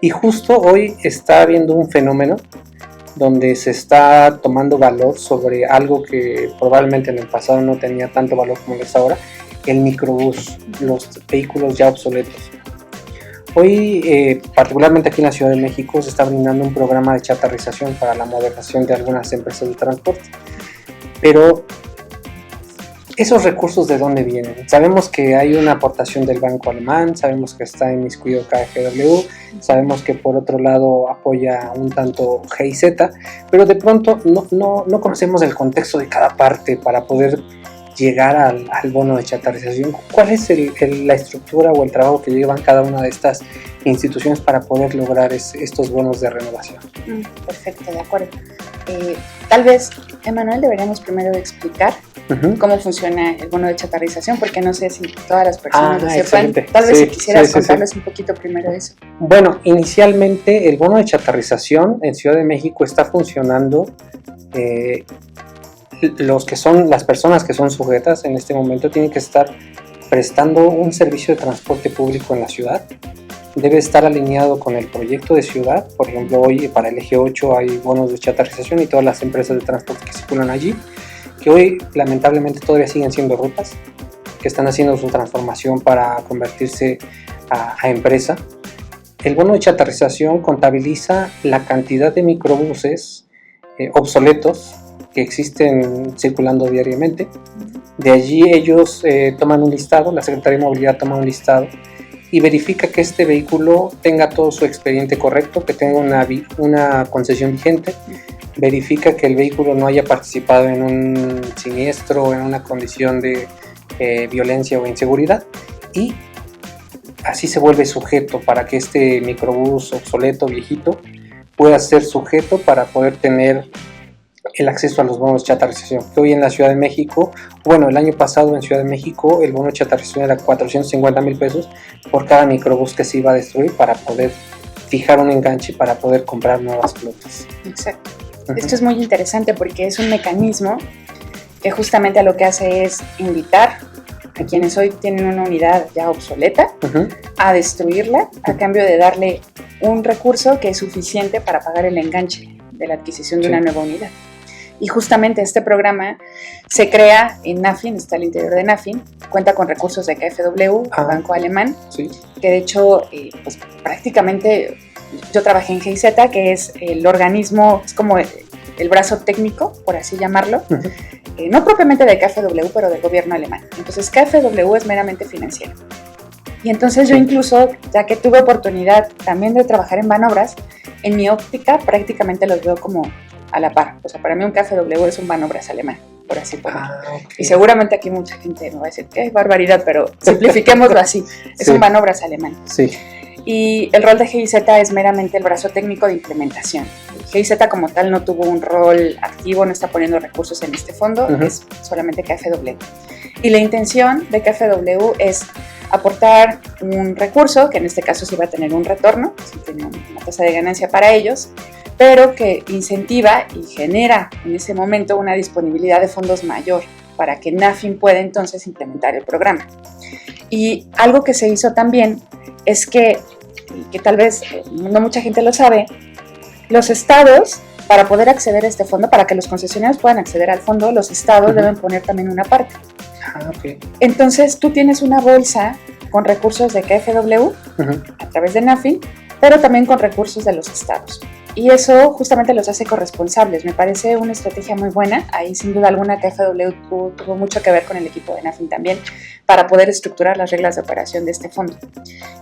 Y justo hoy está habiendo un fenómeno donde se está tomando valor sobre algo que probablemente en el pasado no tenía tanto valor como lo es ahora, el microbús, los vehículos ya obsoletos. Hoy, particularmente aquí en la Ciudad de México, se está brindando un programa de chatarrización para la modernización de algunas empresas de transporte. Pero, ¿esos recursos de dónde vienen? Sabemos que hay una aportación del Banco Alemán, sabemos que está inmiscuido KfW, sabemos que por otro lado apoya un tanto GIZ, pero de pronto no conocemos el contexto de cada parte para poder llegar al bono de chatarrización. ¿Cuál es la estructura o el trabajo que llevan cada una de estas instituciones para poder lograr estos bonos de renovación? Perfecto, de acuerdo. Tal vez, Emanuel, deberíamos primero explicar cómo funciona el bono de chatarrización, porque no sé si todas las personas lo sepan. Tal vez si quisieras contarles un poquito primero de eso. Bueno, inicialmente el bono de chatarrización en Ciudad de México está funcionando. Las personas que son sujetas en este momento tienen que estar prestando un servicio de transporte público en la ciudad. Debe estar alineado con el proyecto de ciudad. Por ejemplo, hoy para el eje 8 hay bonos de chatarrización y todas las empresas de transporte que circulan allí, que hoy lamentablemente todavía siguen siendo rutas, que están haciendo su transformación para convertirse a empresa. El bono de chatarrización contabiliza la cantidad de microbuses obsoletos que existen circulando diariamente. De allí ellos toman un listado, la Secretaría de Movilidad toma un listado y verifica que este vehículo tenga todo su expediente correcto, que tenga una concesión vigente, verifica que el vehículo no haya participado en un siniestro, en una condición de violencia o inseguridad, y así se vuelve sujeto para que este microbús obsoleto, viejito, pueda ser sujeto para poder tener el acceso a los bonos de chatarrización. Que hoy en la Ciudad de México, bueno, el año pasado en Ciudad de México el bono de chatarrización era 450,000 pesos por cada microbús que se iba a destruir para poder fijar un enganche para poder comprar nuevas flotas. Exacto. Esto es muy interesante porque es un mecanismo que justamente lo que hace es invitar a quienes hoy tienen una unidad ya obsoleta a destruirla a cambio de darle un recurso que es suficiente para pagar el enganche de la adquisición de una nueva unidad. Y justamente este programa se crea en Nafin, está al interior de Nafin, cuenta con recursos de KfW, Banco Alemán, que de hecho pues prácticamente yo trabajé en GIZ, que es el organismo, es como el brazo técnico, por así llamarlo, no propiamente de KfW, pero del gobierno alemán. Entonces KfW es meramente financiero. Y entonces yo incluso, ya que tuve oportunidad también de trabajar en Banobras, en mi óptica prácticamente los veo como a la par. O sea, para mí un KfW es un Banobras alemán, por así ponerlo. Y seguramente aquí mucha gente me va a decir, qué barbaridad, pero simplifiquémoslo así. Es un Banobras alemán. Y el rol de GIZ es meramente el brazo técnico de implementación. GIZ como tal no tuvo un rol activo, no está poniendo recursos en este fondo, es solamente KfW. Y la intención de KfW es aportar un recurso, que en este caso sí va a tener un retorno, sí tiene una tasa de ganancia para ellos, pero que incentiva y genera en ese momento una disponibilidad de fondos mayor para que Nafin pueda entonces implementar el programa. Y algo que se hizo también es que tal vez no mucha gente lo sabe, los estados, para poder acceder a este fondo, para que los concesionarios puedan acceder al fondo, los estados deben poner también una parte. Entonces tú tienes una bolsa con recursos de KfW a través de Nafin, pero también con recursos de los estados. Y eso justamente los hace corresponsables. Me parece una estrategia muy buena. Ahí sin duda alguna KfW tuvo mucho que ver con el equipo de Nafin también para poder estructurar las reglas de operación de este fondo.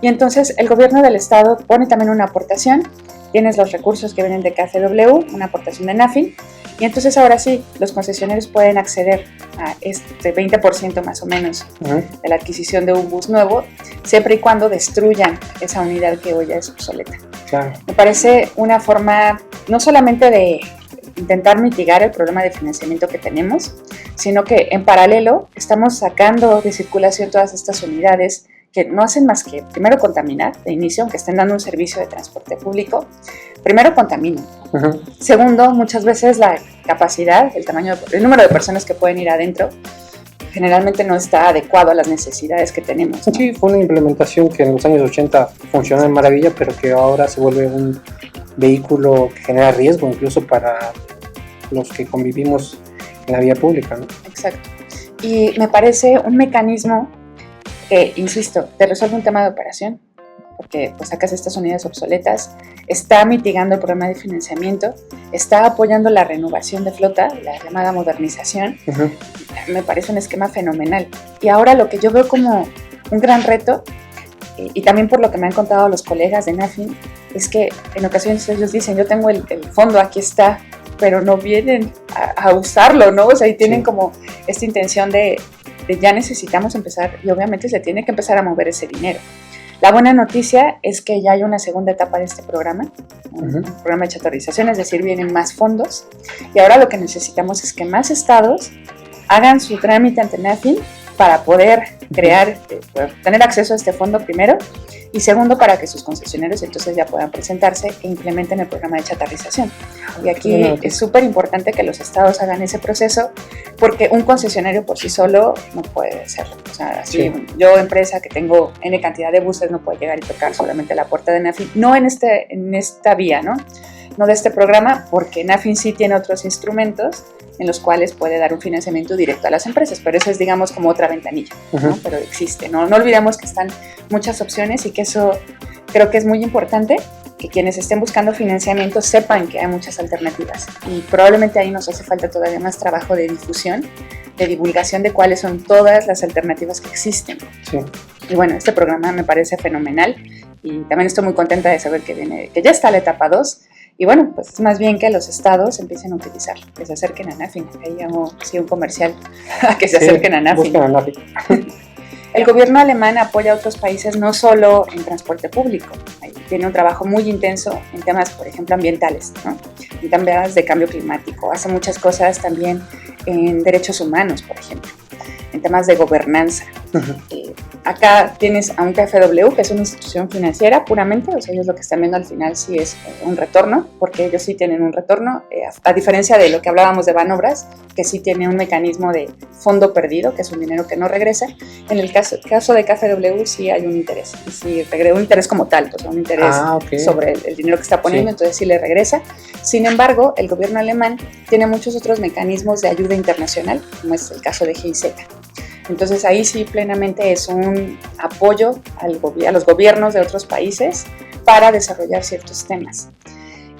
Y entonces el gobierno del estado pone también una aportación. Tienes los recursos que vienen de KfW, una aportación de Nafin. Y entonces ahora sí, los concesionarios pueden acceder a este 20% más o menos de la adquisición de un bus nuevo, siempre y cuando destruyan esa unidad que hoy ya es obsoleta. Me parece una forma no solamente de intentar mitigar el problema de financiamiento que tenemos, sino que en paralelo estamos sacando de circulación todas estas unidades que no hacen más que, primero, contaminar de inicio, aunque estén dando un servicio de transporte público. Primero, contaminan. Segundo, muchas veces la capacidad, el número de personas que pueden ir adentro, generalmente no está adecuado a las necesidades que tenemos, ¿no? Sí, fue una implementación que en los años 80 funcionó de maravilla, pero que ahora se vuelve un vehículo que genera riesgo incluso para los que convivimos en la vía pública, ¿no? Exacto. Y me parece un mecanismo que, insisto, te resuelve un tema de operación, porque pues sacas estas unidades obsoletas, está mitigando el problema de financiamiento, está apoyando la renovación de flota, la llamada modernización. Me parece un esquema fenomenal. Y ahora lo que yo veo como un gran reto, y también por lo que me han contado los colegas de NAFIN, es que en ocasiones ellos dicen, yo tengo el fondo, aquí está, pero no vienen a usarlo, ¿no? O sea, y tienen como esta intención de ya necesitamos empezar, y obviamente se tiene que empezar a mover ese dinero. La buena noticia es que ya hay una segunda etapa de este programa, un programa de chatarrización, es decir, vienen más fondos, y ahora lo que necesitamos es que más estados hagan su trámite ante NAFIN para poder crear, tener acceso a este fondo primero, y segundo, para que sus concesionarios entonces ya puedan presentarse e implementen el programa de chatarrización. Y aquí es súper importante que los estados hagan ese proceso, porque un concesionario por sí solo no puede hacerlo. O sea, así yo, empresa que tengo N cantidad de buses, no puedo llegar y tocar solamente la puerta de NAFIN, no en esta vía, ¿no? No de este programa, porque NAFIN sí tiene otros instrumentos en los cuales puede dar un financiamiento directo a las empresas, pero eso es, digamos, como otra ventanilla, ¿no? Pero existe, ¿no? No olvidemos que están muchas opciones y que eso creo que es muy importante, que quienes estén buscando financiamiento sepan que hay muchas alternativas, y probablemente ahí nos hace falta todavía más trabajo de difusión, de divulgación de cuáles son todas las alternativas que existen. Sí. Y bueno, este programa me parece fenomenal, y también estoy muy contenta de saber que ya está la etapa 2. Y bueno, pues es más bien que los estados empiecen a utilizarlo, que se acerquen a NAFIN. Ahí llamo un comercial a que se acerquen a NAFIN. El gobierno alemán apoya a otros países no solo en transporte público, tiene un trabajo muy intenso en temas, por ejemplo, ambientales, ¿no? En temas de cambio climático, hace muchas cosas también en derechos humanos, por ejemplo, en temas de gobernanza. Acá tienes a un KfW, que es una institución financiera puramente, o sea, ellos lo que están viendo al final sí es un retorno, porque ellos sí tienen un retorno, a diferencia de lo que hablábamos de Banobras, que sí tiene un mecanismo de fondo perdido, que es un dinero que no regresa. En el caso de KfW sí hay un interés, y sí regresa un interés como tal, o sea, un interés sobre el dinero que está poniendo, entonces sí le regresa. Sin embargo, el gobierno alemán tiene muchos otros mecanismos de ayuda internacional, como es el caso de GIZ. Entonces ahí sí plenamente es un apoyo a los gobiernos de otros países para desarrollar ciertos temas.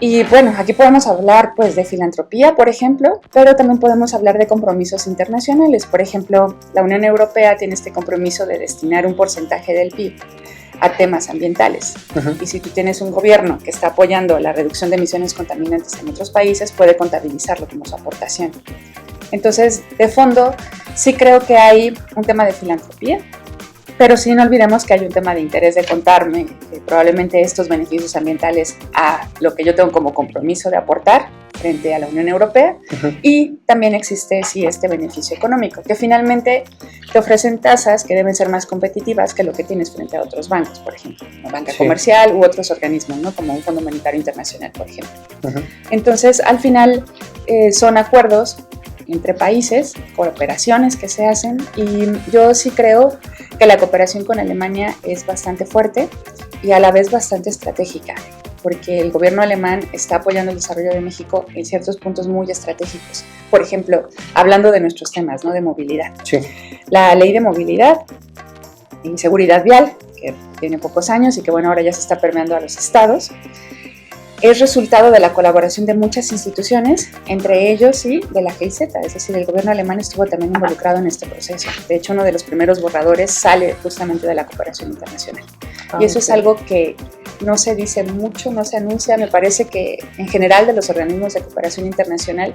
Y bueno, aquí podemos hablar pues de filantropía, por ejemplo, pero también podemos hablar de compromisos internacionales. Por ejemplo, la Unión Europea tiene este compromiso de destinar un porcentaje del PIB a temas ambientales. Y si tú tienes un gobierno que está apoyando la reducción de emisiones contaminantes en otros países, puede contabilizarlo como su aportación. Entonces, de fondo, sí creo que hay un tema de filantropía, pero sí no olvidemos que hay un tema de interés de contarme probablemente estos beneficios ambientales a lo que yo tengo como compromiso de aportar frente a la Unión Europea, y también existe sí este beneficio económico, que finalmente te ofrecen tasas que deben ser más competitivas que lo que tienes frente a otros bancos, por ejemplo, una banca comercial u otros organismos, ¿no? Como un Fondo Monetario Internacional, por ejemplo. Entonces, al final, son acuerdos entre países, cooperaciones que se hacen, y yo sí creo que la cooperación con Alemania es bastante fuerte y a la vez bastante estratégica, porque el gobierno alemán está apoyando el desarrollo de México en ciertos puntos muy estratégicos. Por ejemplo, hablando de nuestros temas, ¿no? De movilidad. La ley de movilidad y seguridad vial, que tiene pocos años y que bueno, ahora ya se está permeando a los estados, es resultado de la colaboración de muchas instituciones, entre ellos sí de la GIZ, es decir, el gobierno alemán estuvo también involucrado en este proceso. De hecho, uno de los primeros borradores sale justamente de la cooperación internacional. Y eso es algo que no se dice mucho, no se anuncia. Me parece que en general de los organismos de cooperación internacional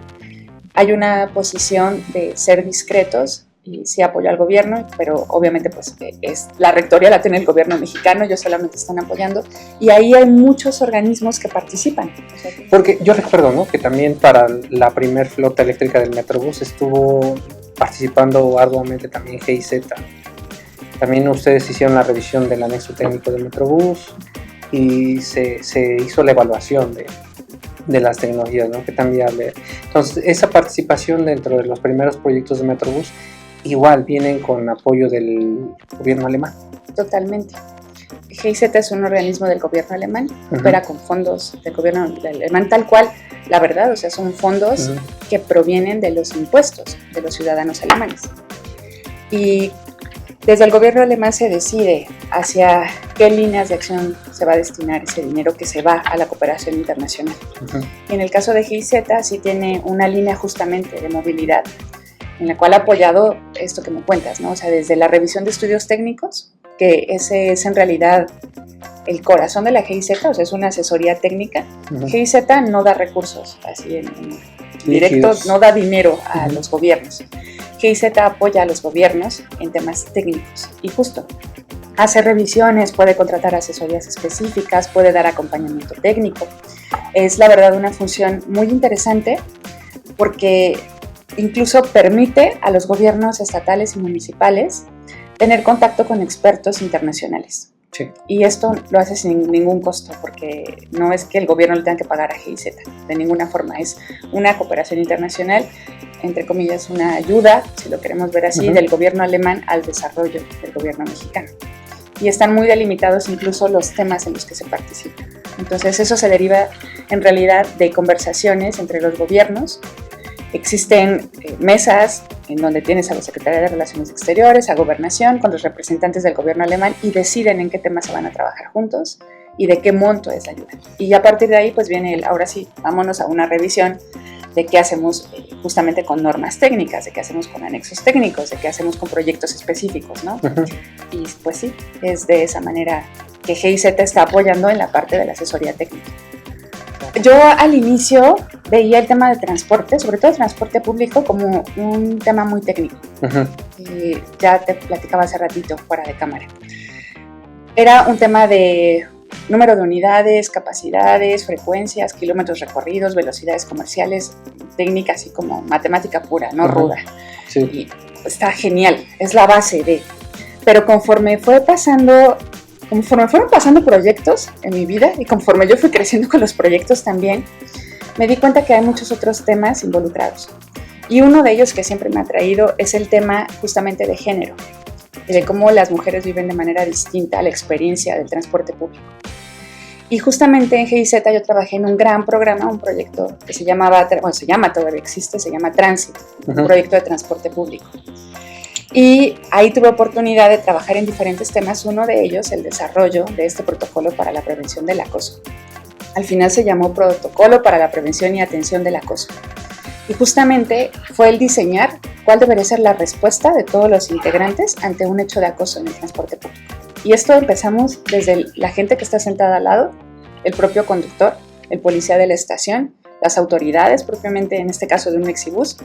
hay una posición de ser discretos, y sí apoyo al gobierno, pero obviamente pues la rectoría la tiene el gobierno mexicano, ellos solamente están apoyando, y ahí hay muchos organismos que participan. Porque yo recuerdo, ¿no?, que también para la primer flota eléctrica del Metrobús estuvo participando arduamente también GIZ. También ustedes hicieron la revisión del anexo técnico del Metrobús y se hizo la evaluación de las tecnologías, ¿no?, que tan viable. Entonces, esa participación dentro de los primeros proyectos de Metrobús igual vienen con apoyo del gobierno alemán. Totalmente. GIZ es un organismo del gobierno alemán, opera con fondos del gobierno alemán tal cual, la verdad, o sea, son fondos que provienen de los impuestos de los ciudadanos alemanes. Y desde el gobierno alemán se decide hacia qué líneas de acción se va a destinar ese dinero que se va a la cooperación internacional. Y en el caso de GIZ sí tiene una línea justamente de movilidad, en la cual ha apoyado esto que me cuentas, ¿no? O sea, desde la revisión de estudios técnicos, que ese es en realidad el corazón de la GIZ, o sea, es una asesoría técnica. GIZ no da recursos así en directo, no da dinero a los gobiernos. GIZ apoya a los gobiernos en temas técnicos y justo hace revisiones, puede contratar asesorías específicas, puede dar acompañamiento técnico. Es la verdad una función muy interesante porque incluso permite a los gobiernos estatales y municipales tener contacto con expertos internacionales. Sí. Y esto lo hace sin ningún costo, porque no es que el gobierno le tenga que pagar a GIZ, de ninguna forma. Es una cooperación internacional, entre comillas, una ayuda, si lo queremos ver así, del gobierno alemán al desarrollo del gobierno mexicano. Y están muy delimitados incluso los temas en los que se participa. Entonces eso se deriva en realidad de conversaciones entre los gobiernos. Existen mesas en donde tienes a la Secretaría de Relaciones Exteriores, a Gobernación, con los representantes del gobierno alemán y deciden en qué temas se van a trabajar juntos y de qué monto es la ayuda. Y a partir de ahí pues viene ahora sí, vámonos a una revisión de qué hacemos justamente con normas técnicas, de qué hacemos con anexos técnicos, de qué hacemos con proyectos específicos, ¿no? Y pues sí, es de esa manera que GIZ está apoyando en la parte de la asesoría técnica. Yo al inicio veía el tema de transporte, sobre todo el transporte público, como un tema muy técnico. Y ya te platicaba hace ratito, fuera de cámara. Era un tema de número de unidades, capacidades, frecuencias, kilómetros recorridos, velocidades comerciales, técnica así como matemática pura, no ruda. Sí. Y está genial, es la base de... Pero conforme fueron pasando proyectos en mi vida y conforme yo fui creciendo con los proyectos también, me di cuenta que hay muchos otros temas involucrados. Y uno de ellos que siempre me ha atraído es el tema justamente de género, y de cómo las mujeres viven de manera distinta la experiencia del transporte público. Y justamente en GIZ yo trabajé en un gran programa, un proyecto que se llama, todavía existe, se llama Tránsito, un proyecto de transporte público. Y ahí tuve oportunidad de trabajar en diferentes temas, uno de ellos el desarrollo de este protocolo para la prevención del acoso. Al final se llamó Protocolo para la Prevención y Atención del Acoso. Y justamente fue el diseñar cuál debería ser la respuesta de todos los integrantes ante un hecho de acoso en el transporte público. Y esto empezamos desde la gente que está sentada al lado, el propio conductor, el policía de la estación, las autoridades propiamente, en este caso de un Mexibus,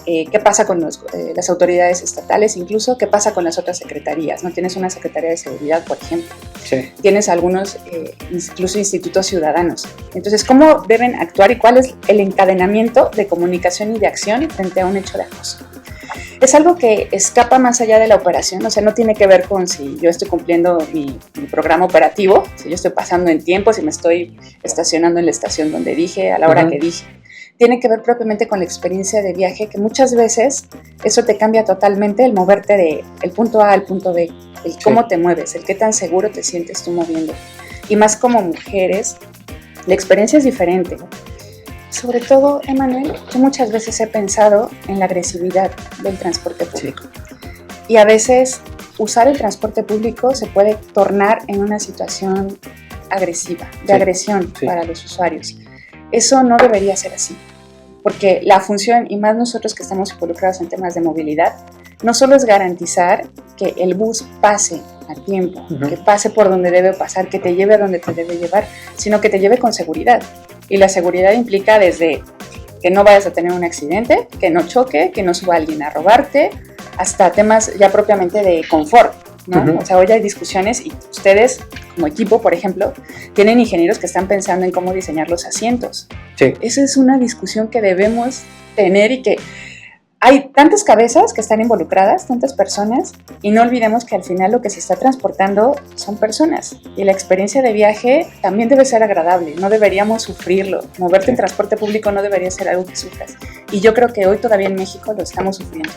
qué pasa con las autoridades estatales, incluso qué pasa con las otras secretarías, ¿no? Tienes una secretaría de seguridad, por ejemplo, Sí. Tienes algunos, incluso institutos ciudadanos. Entonces, ¿cómo deben actuar y cuál es el encadenamiento de comunicación y de acción frente a un hecho de acoso? Es algo que escapa más allá de la operación, o sea, no tiene que ver con si yo estoy cumpliendo mi programa operativo, si yo estoy pasando en tiempo, si me estoy estacionando en la estación donde dije, a la hora que dije. Tiene que ver propiamente con la experiencia de viaje, que muchas veces eso te cambia totalmente el moverte del punto A al punto B, el cómo te mueves, el qué tan seguro te sientes tú moviendo. Y más como mujeres, la experiencia es diferente. Sobre todo, Emanuel, yo muchas veces he pensado en la agresividad del transporte público. Y a veces usar el transporte público se puede tornar en una situación agresiva, de agresión para los usuarios. Eso no debería ser así, porque la función, y más nosotros que estamos involucrados en temas de movilidad, no solo es garantizar que el bus pase a tiempo, que pase por donde debe pasar, que te lleve a donde te debe llevar, sino que te lleve con seguridad. Y la seguridad implica desde que no vayas a tener un accidente, que no choque, que no suba alguien a robarte, hasta temas ya propiamente de confort, ¿no? O sea, hoy hay discusiones y ustedes, como equipo, por ejemplo, tienen ingenieros que están pensando en cómo diseñar los asientos. Sí. Esa es una discusión que debemos tener y que hay tantas cabezas que están involucradas, tantas personas, y no olvidemos que al final lo que se está transportando son personas. Y la experiencia de viaje también debe ser agradable, no deberíamos sufrirlo. Moverte en transporte público no debería ser algo que sufras. Y yo creo que hoy todavía en México lo estamos sufriendo.